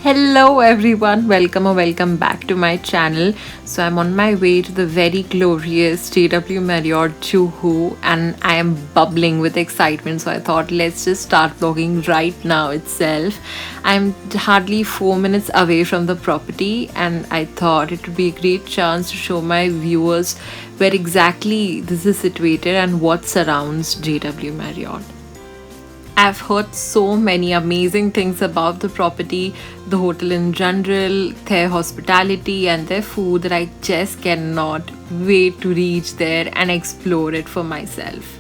Hello everyone, welcome or welcome back to my channel. So I'm on my way to the very glorious JW Marriott Juhu and I am bubbling with excitement. So I thought let's just start vlogging right now itself. I'm hardly 4 minutes away from the property and I thought it would be a great chance to show my viewers where exactly this is situated and what surrounds JW Marriott. I've heard so many amazing things about the property, the hotel in general, their hospitality, and their food that I just cannot wait to reach there and explore it for myself.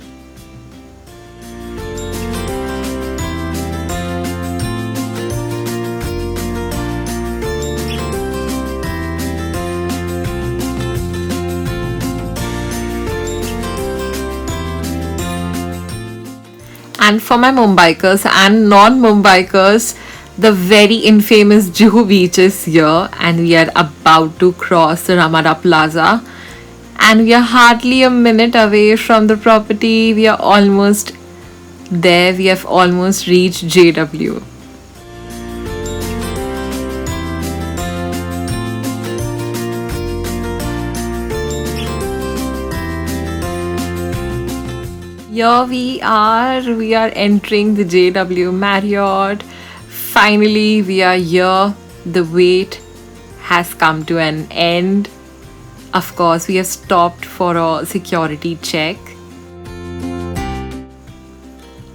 And for my Mumbaikers and non-Mumbaikers, the very infamous Juhu beach is here and we are about to cross the Ramada Plaza. And we are hardly a minute away from the property. We are almost there. We have almost reached JW. Here we are entering the JW Marriott. Finally, we are here. The wait has come to an end. Of course, we have stopped for a security check.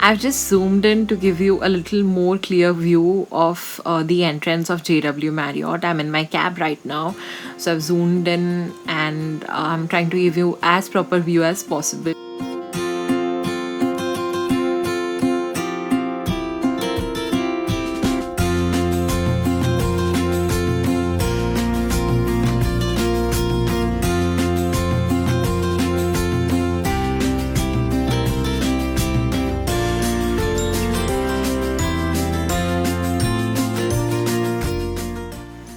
I've just zoomed in to give you a little more clear view of the entrance of JW Marriott. I'm in my cab right now, so I've zoomed in and I'm trying to give you as proper view as possible.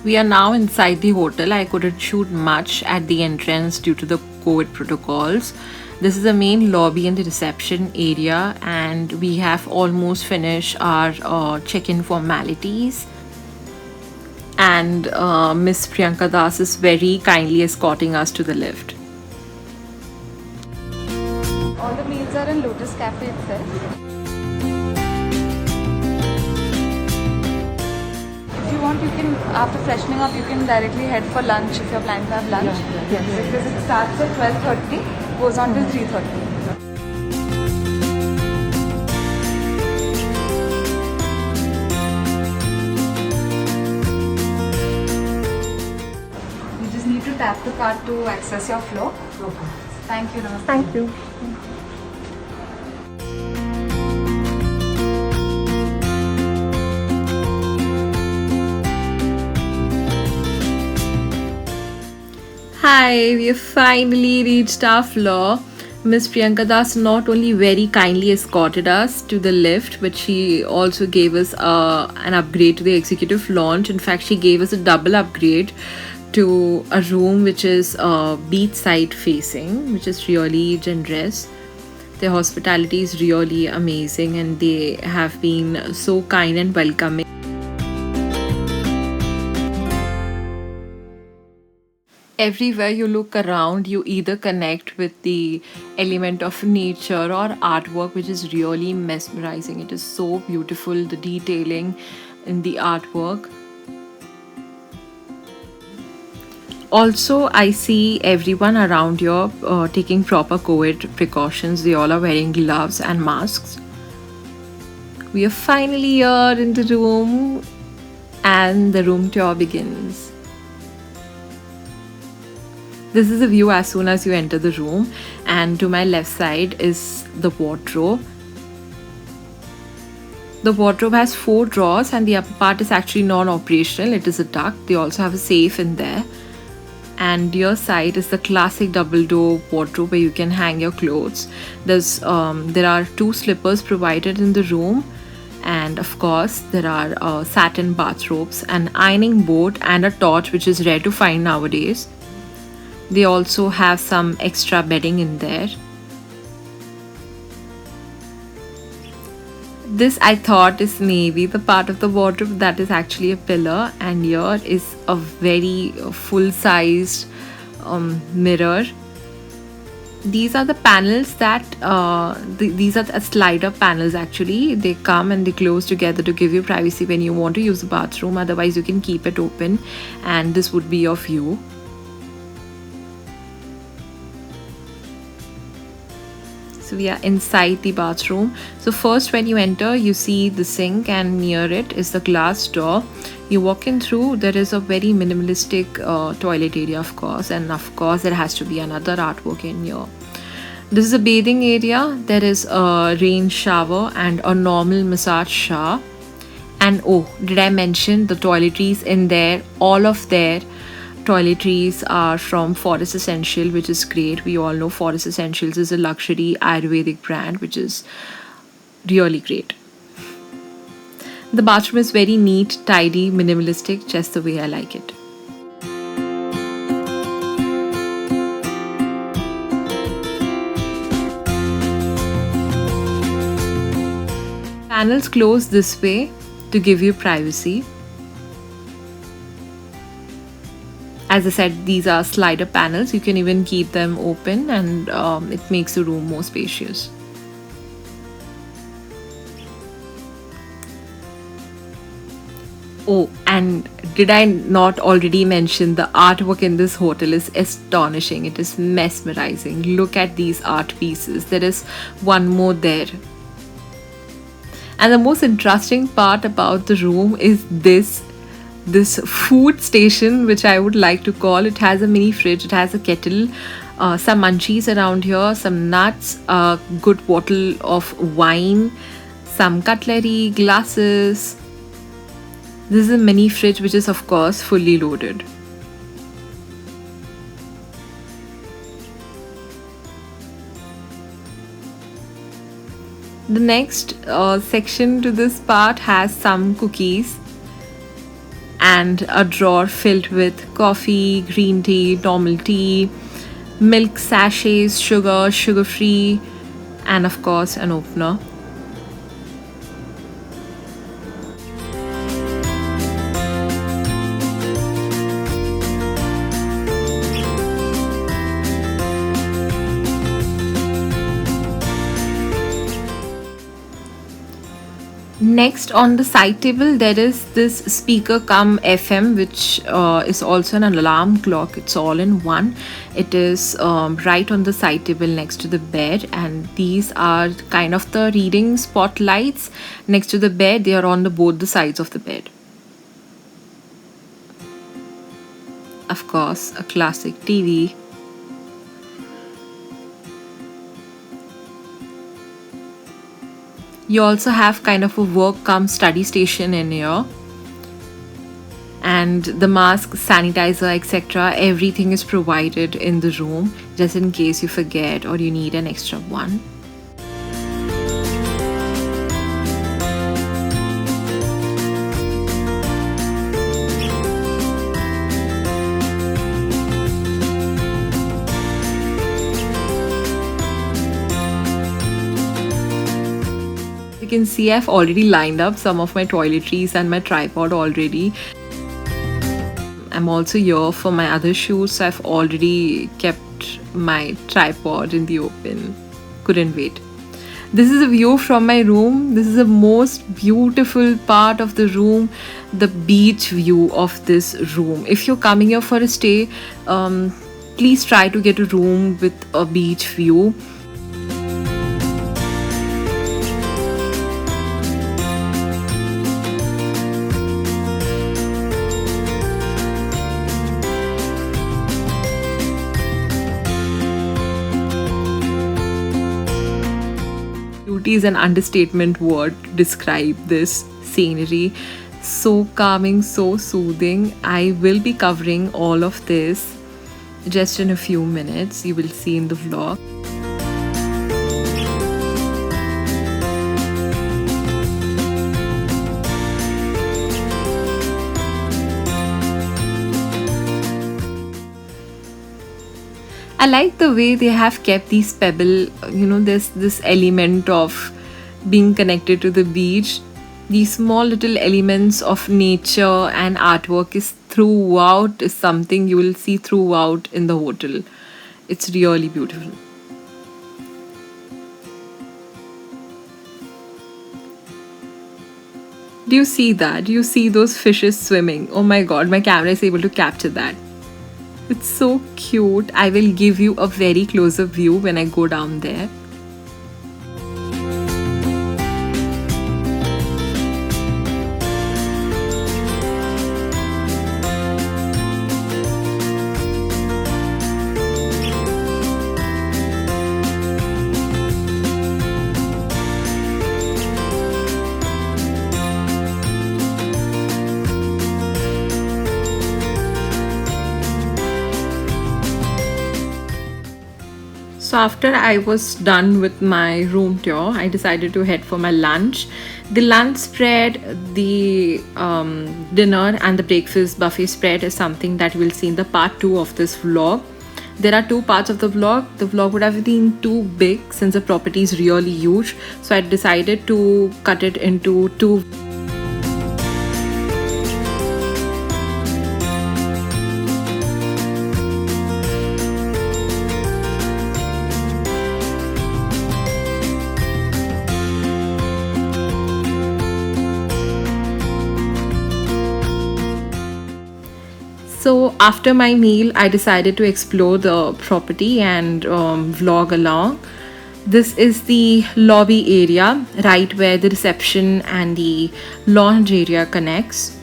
We are now inside the hotel. I couldn't shoot much at the entrance due to the COVID protocols. This is the main lobby and the reception area, and we have almost finished our check-in formalities. And Miss Priyanka Das is very kindly escorting us to the lift. All the meals are in Lotus Cafe itself. If you want, you can, after freshening up, you can directly head for lunch if you're planning to have lunch. Yes. Because it starts at 12:30, goes on till 3:30. You just need to tap the card to access your floor. Okay. Thank you, Namaste. Thank you. Hi, we have finally reached our floor. Miss Priyanka Das not only very kindly escorted us to the lift, but she also gave us an upgrade to the executive lounge. In fact, she gave us a double upgrade to a room which is beachside facing, which is really generous. Their hospitality is really amazing and they have been so kind and welcoming. Everywhere you look around, you either connect with the element of nature or artwork, which is really mesmerizing. It is so beautiful, the detailing in the artwork. Also, I see everyone around here taking proper COVID precautions. They all are wearing gloves and masks. We are finally here in the room and the room tour begins. This is the view as soon as you enter the room, and to my left side is the wardrobe. The wardrobe has 4 drawers and the upper part is actually non-operational. It is a duct. They also have a safe in there. And your side is the classic double door wardrobe where you can hang your clothes. There are 2 slippers provided in the room, and of course there are satin bathrobes, an ironing board and a torch, which is rare to find nowadays. They also have some extra bedding in there. This I thought is maybe the part of the wardrobe that is actually a pillar, and here is a very full sized mirror. These are the panels that these are the slider panels. Actually, they come and they close together to give you privacy when you want to use the bathroom. Otherwise, you can keep it open and this would be your view. So we are inside the bathroom. So first, when you enter, you see the sink, and near it is the glass door. You walk in through, there is a very minimalistic toilet area, of course, and of course there has to be another artwork in here. This is a bathing area. There is a rain shower and a normal massage shower. And oh, did I mention the toiletries in there? All of their toiletries are from Forest Essential, which is great. We all know Forest Essentials is a luxury Ayurvedic brand, which is really great. The bathroom is very neat, tidy, minimalistic, just the way I like it. Panels close this way to give you privacy. As I said, these are slider panels. You can even keep them open, and it makes the room more spacious. Oh, and did I not already mention the artwork in this hotel is astonishing. It is mesmerizing. Look at these art pieces. There is one more there. And the most interesting part about the room is this food station, which I would like to call. It has a mini fridge, it has a kettle, some munchies around here, some nuts, a good bottle of wine, some cutlery, glasses. This is a mini fridge which is of course fully loaded. The next section to this part has some cookies and a drawer filled with coffee, green tea, normal tea, milk sachets, sugar, sugar-free, and of course an opener. Next on the side table there is this speaker cum FM, which is also an alarm clock. It's all in one. It is right on the side table next to the bed, and these are kind of the reading spotlights next to the bed. They are on both the sides of the bed. Of course, a classic TV. You also have kind of a work cum study station in here, and the mask, sanitizer, etc. everything is provided in the room just in case you forget or you need an extra one. You can see I've already lined up some of my toiletries and my tripod already. I'm also here for my other shoots, so I've already kept my tripod in the open. Couldn't wait. This is a view from my room. This is the most beautiful part of the room, the beach view of this room. If you're coming here for a stay, please try to get a room with a beach view. Beauty is an understatement word to describe this scenery. So calming, so soothing. I will be covering all of this just in a few minutes. You will see in the vlog. I like the way they have kept these pebble, there's this element of being connected to the beach. These small little elements of nature and artwork is something you will see throughout in the hotel. It's really beautiful. Do you see that? Do you see those fishes swimming? Oh my god, my camera is able to capture that. It's so cute. I will give you a very closer view when I go down there. So after I was done with my room tour, I decided to head for my lunch. The lunch spread, the dinner and the breakfast buffet spread is something that we'll see in the part 2 of this vlog. There are 2 parts of the vlog. The vlog would have been too big since the property is really huge. So I decided to cut it into 2. So after my meal, I decided to explore the property and vlog along. This is the lobby area, right where the reception and the lounge area connects.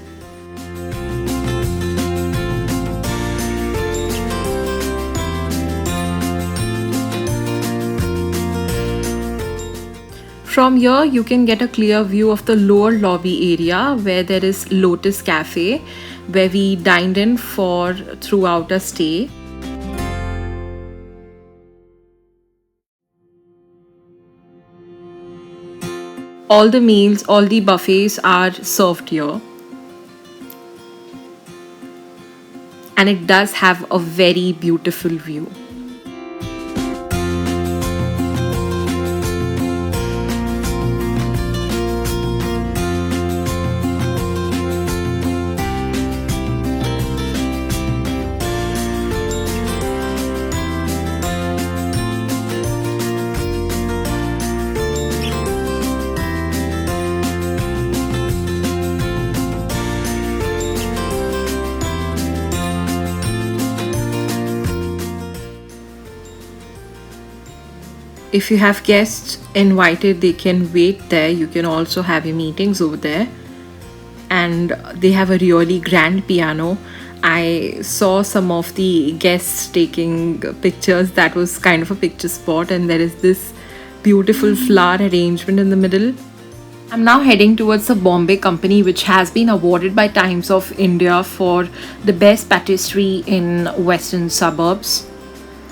From here, you can get a clear view of the lower lobby area where there is Lotus Cafe, where we dined in for throughout our stay. All the meals, all the buffets are served here. And it does have a very beautiful view. If you have guests invited, they can wait there. You can also have your meetings over there. And they have a really grand piano. I saw some of the guests taking pictures. That was kind of a picture spot. And there is this beautiful flower arrangement in the middle. I'm now heading towards the Bombay Company, which has been awarded by Times of India for the best patisserie in western suburbs.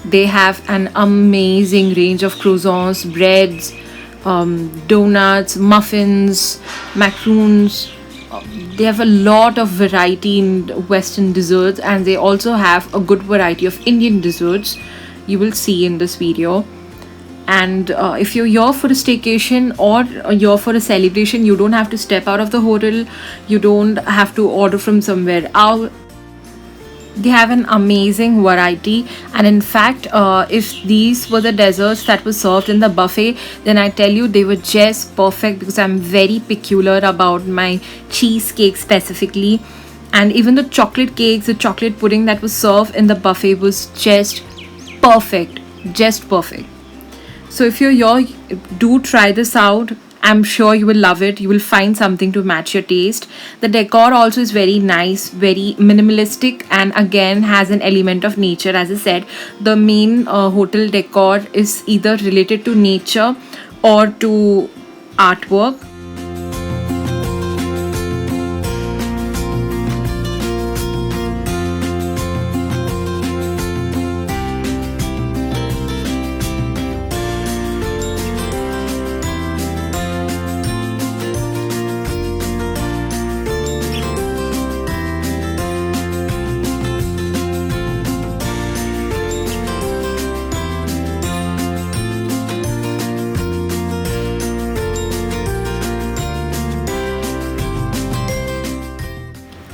They have an amazing range of croissants, breads, donuts, muffins, macaroons. They have a lot of variety in Western desserts, and they also have a good variety of Indian desserts. You will see in this video. And if you're here for a staycation or you're for a celebration, you don't have to step out of the hotel. You don't have to order from somewhere out. They have an amazing variety, and in fact, if these were the desserts that were served in the buffet, then I tell you they were just perfect, because I'm very peculiar about my cheesecake specifically. And even the chocolate cakes, the chocolate pudding that was served in the buffet was just perfect, just perfect. So if you're here, do try this out. I'm sure you will love it. You will find something to match your taste. The decor also is very nice, very minimalistic, and again has an element of nature. As I said, the main hotel decor is either related to nature or to artwork.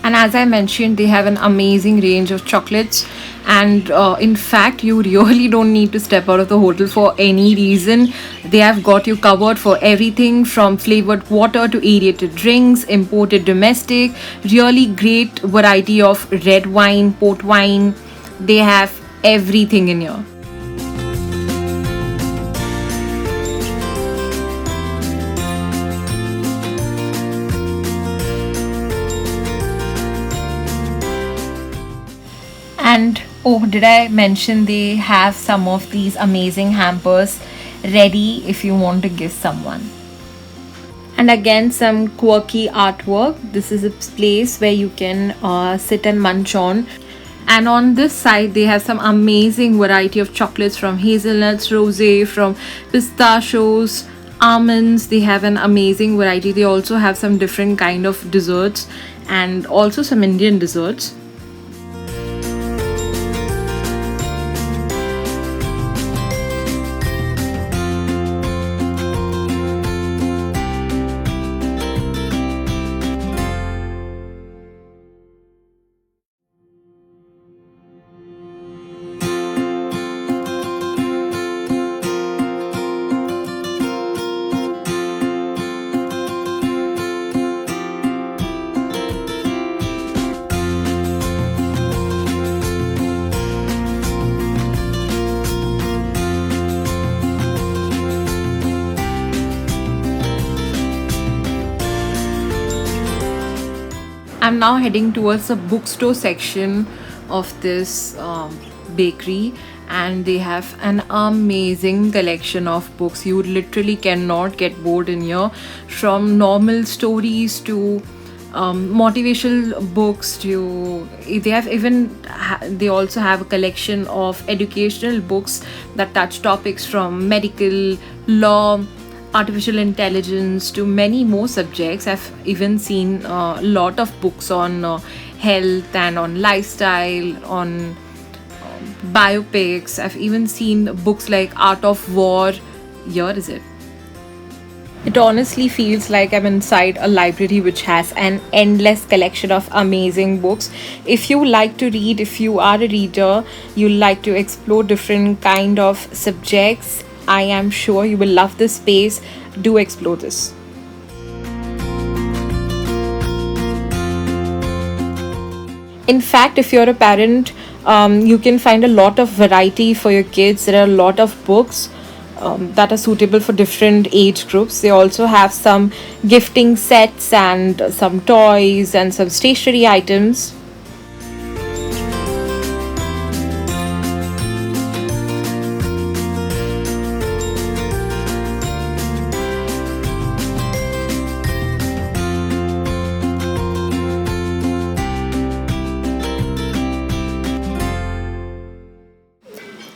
And as I mentioned, they have an amazing range of chocolates. And in fact, you really don't need to step out of the hotel for any reason. They have got you covered for everything from flavored water to aerated drinks, imported, domestic. Really great variety of red wine, port wine. They have everything in here. And oh, did I mention they have some of these amazing hampers ready if you want to give someone? And again, some quirky artwork. This is a place where you can sit and munch on. And on this side, they have some amazing variety of chocolates from hazelnuts, rosé, from pistachios, almonds. They have an amazing variety. They also have some different kind of desserts and also some Indian desserts. I'm now heading towards the bookstore section of this bakery, and they have an amazing collection of books. You literally cannot get bored in here, from normal stories to motivational books to they have even they also have a collection of educational books that touch topics from medical, law, artificial intelligence to many more subjects. I've even seen a lot of books on health and on lifestyle, on biopics. I've even seen books like Art of War. Here is it. It honestly feels like I'm inside a library which has an endless collection of amazing books. If you like to read, if you are a reader, you like to explore different kind of subjects, I am sure you will love this space. Do explore this. In fact, if you're a parent, you can find a lot of variety for your kids. There are a lot of books that are suitable for different age groups. They also have some gifting sets and some toys and some stationery items.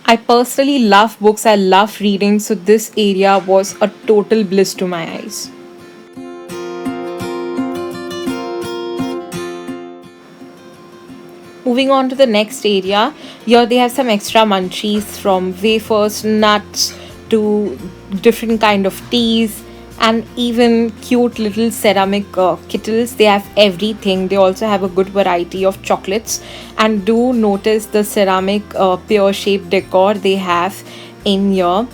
I personally love books, I love reading, so this area was a total bliss to my eyes. Moving on to the next area, here they have some extra munchies, from wafers, nuts to different kind of teas, and even cute little ceramic kettles. They have everything. They also have a good variety of chocolates, and do notice the ceramic pear shaped decor they have in here.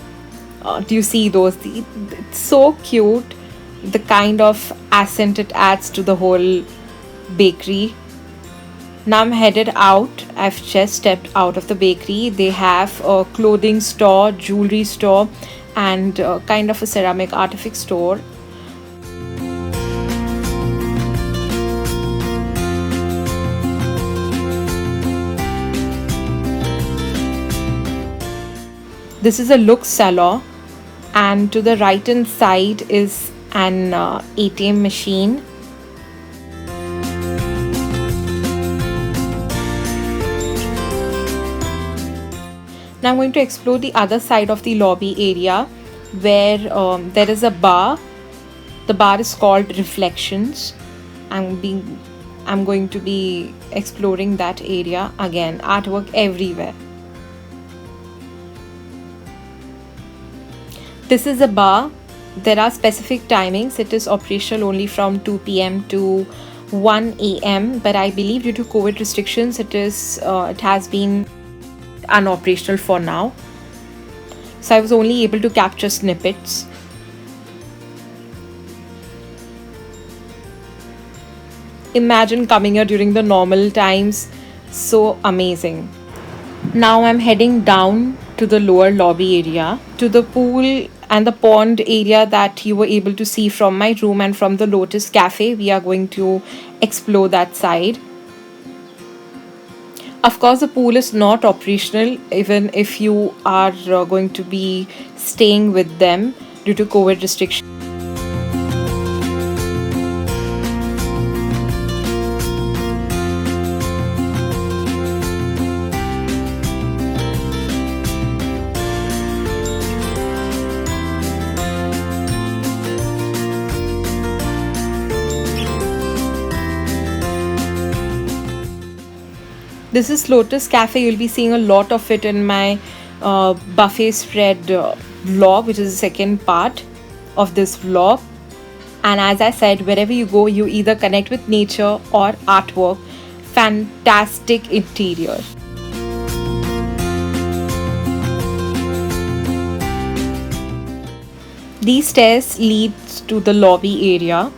Do you see those? It's so cute, the kind of accent it adds to the whole bakery. Now I'm headed out. I've just stepped out of the bakery. They have a clothing store, jewelry store, and kind of a ceramic artifact store. This is a look salon, and to the right hand side is an ATM machine. Now I'm going to explore the other side of the lobby area, where there is a bar. The bar is called Reflections. I'm going to be exploring that area. Again, artwork everywhere. This is a bar. There are specific timings. It is operational only from 2 p.m. to 1 a.m. But I believe due to COVID restrictions, it has been unoperational for now. So I was only able to capture snippets. Imagine coming here during the normal times. So amazing. Now I'm heading down to the lower lobby area, to the pool and the pond area that you were able to see from my room and from the Lotus Cafe. We are going to explore that side. Of course, the pool is not operational even if you are going to be staying with them due to COVID restrictions. This is Lotus Cafe. You'll be seeing a lot of it in my buffet spread vlog, which is the second part of this vlog. And as I said, wherever you go, you either connect with nature or artwork. Fantastic interior. These stairs lead to the lobby area.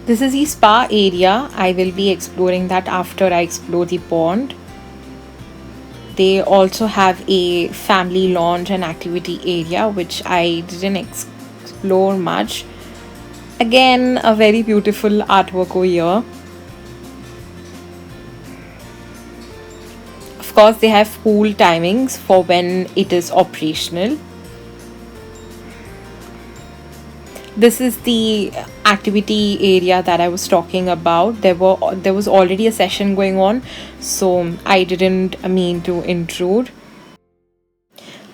This is the spa area. I will be exploring that after I explore the pond. They also have a family lounge and activity area, which I didn't explore much. Again, a very beautiful artwork over here. Of course, they have pool timings for when it is operational. This is the activity area that I was talking about. There was already a session going on, so I didn't mean to intrude.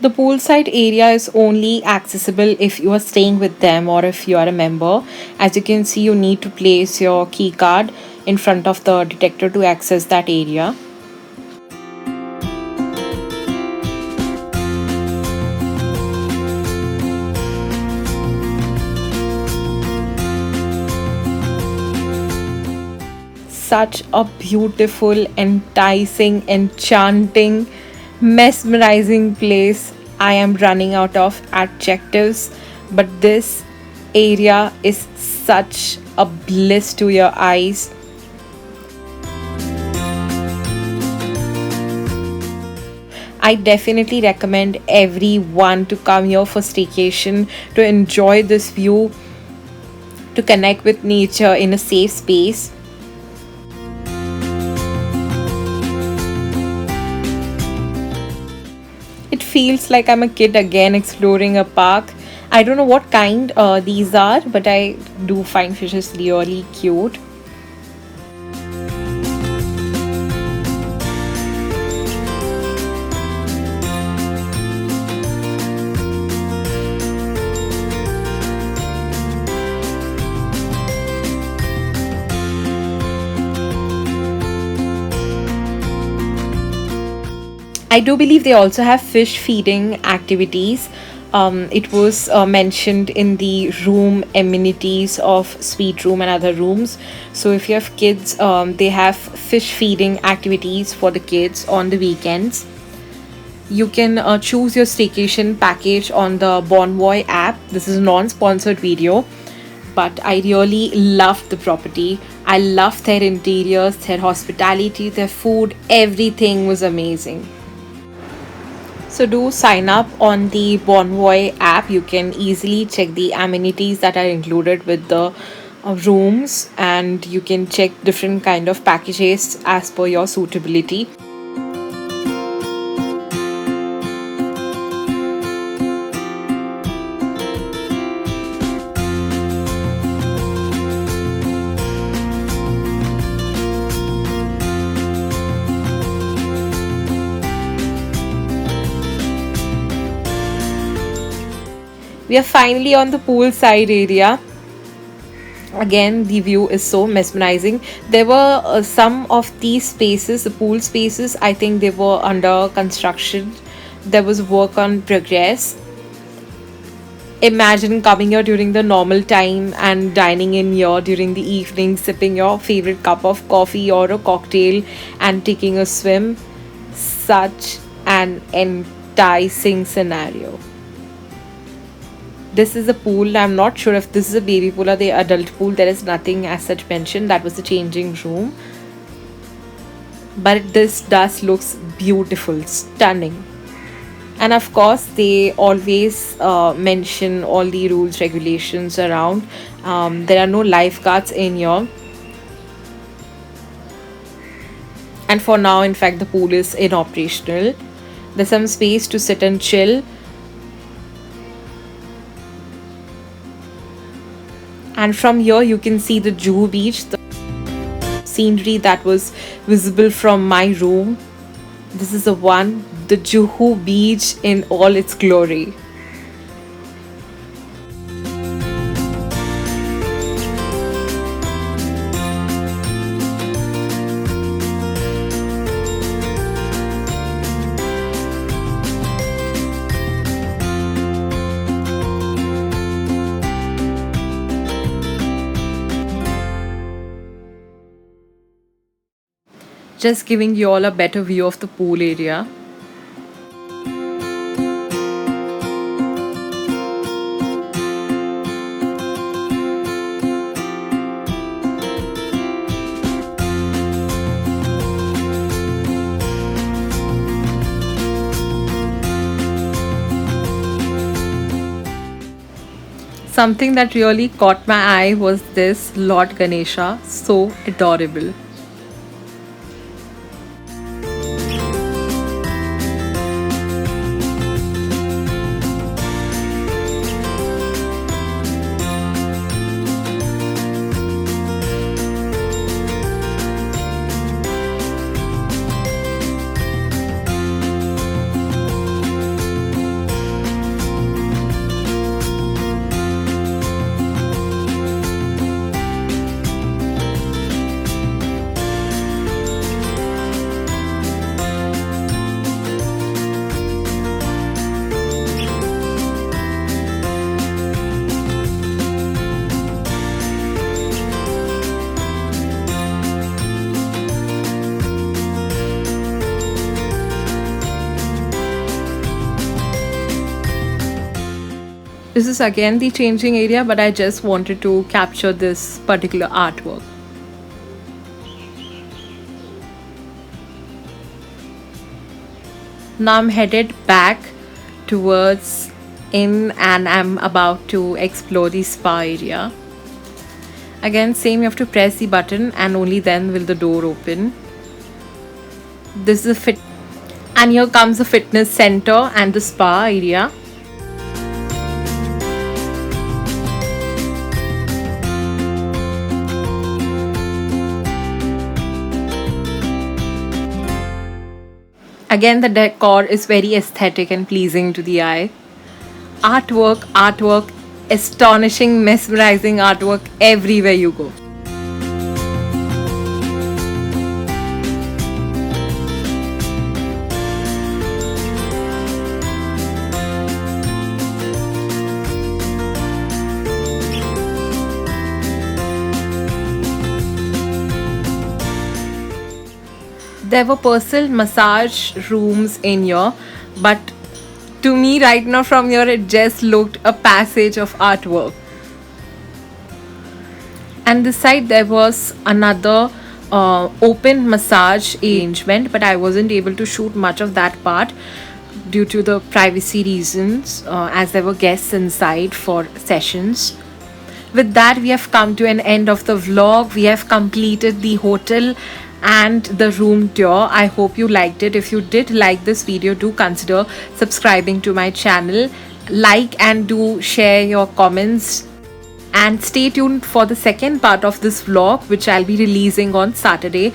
The poolside area is only accessible if you are staying with them or if you are a member. As you can see, you need to place your key card in front of the detector to access that area. Such a beautiful, enticing, enchanting, mesmerizing place. I am running out of adjectives, but this area is such a bliss to your eyes. I definitely recommend everyone to come here for staycation, to enjoy this view, to connect with nature in a safe space. It feels like I'm a kid again exploring a park. I don't know what kind these are, but I do find fishes really cute. I do believe they also have fish feeding activities. It was mentioned in the room amenities of suite room and other rooms. So if you have kids, they have fish feeding activities for the kids on the weekends. You can choose your staycation package on the Bonvoy app. This is a non-sponsored video, but I really loved the property. I loved their interiors, their hospitality, their food. Everything was amazing. So do sign up on the Bonvoy app. You can easily check the amenities that are included with the rooms, and you can check different kind of packages as per your suitability. We are finally on the poolside area. Again, the view is so mesmerizing. There were some of these spaces, the pool spaces, I think they were under construction. There was work on progress. Imagine coming here during the normal time and dining in here during the evening, sipping your favorite cup of coffee or a cocktail and taking a swim. Such an enticing scenario. This is a pool. I'm not sure if this is a baby pool or the adult pool. There is nothing as such mentioned. That was the changing room. But this does looks beautiful, stunning. And of course, they always mention all the rules, regulations around. There are no lifeguards in here. And for now, in fact, the pool is inoperational. There's some space to sit and chill. And from here you can see the Juhu beach, the scenery that was visible from my room. This is the one, the Juhu beach in all its glory. Just giving you all a better view of the pool area. Something that really caught my eye was this Lord Ganesha, so adorable. This is again the changing area, but I just wanted to capture this particular artwork. Now I'm headed back towards in and I'm about to explore the spa area. Again, same, you have to press the button and only then will the door open. This is a fit, and here comes the fitness center and the spa area. Again, the decor is very aesthetic and pleasing to the eye. Artwork, astonishing, mesmerizing artwork everywhere you go. There were personal massage rooms in here, but to me right now from here it just looked a passage of artwork. And this side there was another open massage arrangement, but I wasn't able to shoot much of that part due to the privacy reasons, as there were guests inside for sessions. With that, we have come to an end of the vlog. We have completed the hotel and the room tour. I hope you liked it. If you did like this video, do consider subscribing to my channel, like and do share your comments, and stay tuned for the second part of this vlog, which I'll be releasing on Saturday.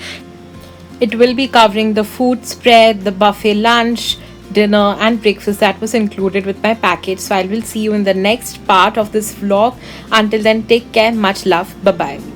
It will be covering the food spread, the buffet lunch, dinner and breakfast that was included with my package. So I will see you in the next part of this vlog. Until then, take care, much love, bye bye.